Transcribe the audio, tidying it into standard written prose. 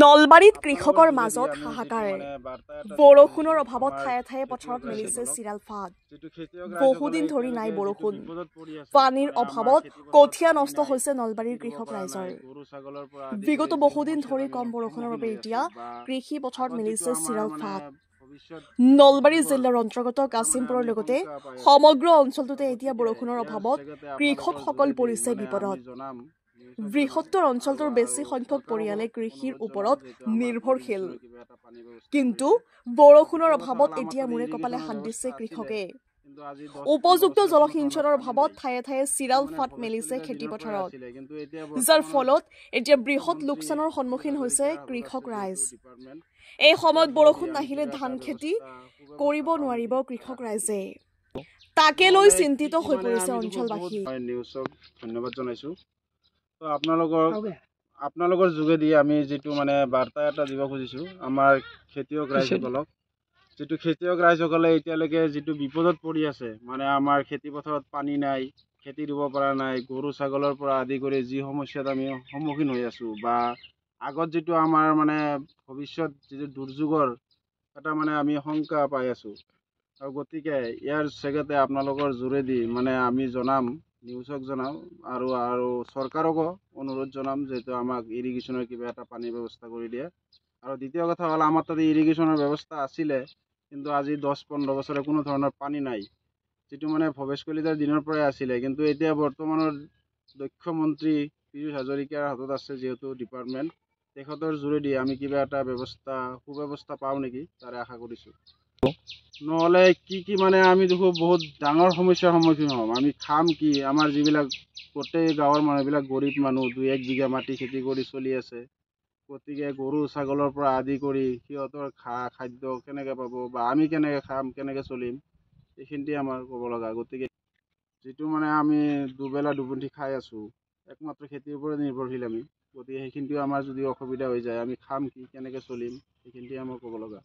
নলবাৰীত কৃষকৰ মাজত হাহাকাৰ। বৰষুণৰ অভাৱত ঠায়ে ঠায়ে পথাৰত মেলিছে চিৰাল ফাঁট। বহুদিন ধৰি নাই বৰষুণ। পানীৰ অভাৱত কঠীয়া নষ্ট হৈছে নলবাৰীৰ কৃষক ৰাইজৰ। বিগত বহুদিন ধৰি কম বৰষুণৰ বাবে এতিয়া কৃষি পথাৰত মেলিছে চিৰাল ফাঁট। নলবাৰী জিলাৰ অন্তৰ্গত কাছিমপুৰৰ লগতে সমগ্ৰ অঞ্চলটোতে এতিয়া বৰষুণৰ অভাৱত কৃষকসকল পৰিছে বিপদত। বৃহত্তৰ অঞ্চলটোৰ বেছি সংখ্যক পৰিয়ালে কৃষিৰ ওপৰত নিৰ্ভৰশীল। কিন্তু বৰষুণৰ অভাৱত এতিয়া মূৰে কপালে হাত দিছে কৃষকে। উপযুক্ত জলসিঞ্চনৰ অভাৱত ঠায়ে ঠায়ে চিৰাল ফাঁট মেলিছে খেতিপথাৰত, যাৰ ফলত এতিয়া বৃহৎ লোকচানৰ সন্মুখীন হৈছে কৃষক ৰাইজ। এই সময়ত বৰষুণ নাহিলে ধান খেতি কৰিব নোৱাৰিব কৃষক ৰাইজে। তাকে লৈ চিন্তিত হৈ পৰিছে অঞ্চলবাসী। ধন্যবাদ জনাইছো। তো আপোনালোকৰ যোগেদি আমি যিটো বাৰ্তা এটা দিব খুজিছো আমাৰ খেতিয়ক ৰাইজসকলক, যিটো খেতিয়ক ৰাইজসকলে এতিয়ালৈকে যিটো বিপদত পৰি আছে, আমাৰ খেতি পথাৰত পানী নাই, খেতি দিব পৰা নাই, গৰু ছাগলৰ পৰা আদি কৰি যি সমস্যাত আমি সন্মুখীন হৈ আছো, বা আগত যিটো আমাৰ ভৱিষ্যত যিটো দুৰ্যোগৰ এটা আমি শংকা পাই আছো। আৰু গতিকে ইয়াৰ জেগাতে আপোনালোকৰ জোৰেদি আমি জনাম, নিউজক জনাম আৰু চৰকাৰকো অনুৰোধ জনাম যিহেতু আমাক ইৰিগেশ্যনৰ কিবা এটা পানীৰ ব্যৱস্থা কৰি দিয়ে। আৰু দ্বিতীয় কথা হ'ল, আমাৰ তাতে ইৰিগেশ্যনৰ ব্যৱস্থা আছিলে, কিন্তু আজি 10-15 বছৰে কোনো ধৰণৰ পানী নাই, যিটো ভৱেশ কলিতাৰ দিনৰ পৰাই আছিলে। কিন্তু এতিয়া বৰ্তমানৰ দক্ষ মন্ত্ৰী পীযুষ হাজৰিকাৰ হাতত আছে যিহেতু ডিপাৰ্টমেণ্ট, তেখেতৰ জোৰেদি আমি কিবা এটা সুব্যৱস্থা পাওঁ নেকি তাৰে আশা কৰিছোঁ। নহ'লে কি আমি দেখোঁ বহুত ডাঙৰ সমস্যাৰ সন্মুখীন হ'ম। আমি খাম কি? আমাৰ যিবিলাক গোটেই গাঁৱৰ মানুহবিলাক গৰীব মানুহ, 2-1 বিঘা মাটি খেতি কৰি চলি আছে। গতিকে গৰু ছাগলৰ পৰা আদি কৰি সিহঁতৰ খাদ্য কেনেকৈ পাব, বা আমি কেনেকৈ খাম, কেনেকৈ চলিম, এইখিনিতে আমাৰ ক'ব লগা। গতিকে যিটো আমি দুবেলা দুমুঠি খাই আছোঁ, একমাত্ৰ খেতিৰ ওপৰত নিৰ্ভৰশীল আমি। গতিকে সেইখিনিতেও আমাৰ যদি অসুবিধা হৈ যায়, আমি খাম কি, কেনেকৈ চলিম, সেইখিনিতে আমাৰ ক'ব লগা।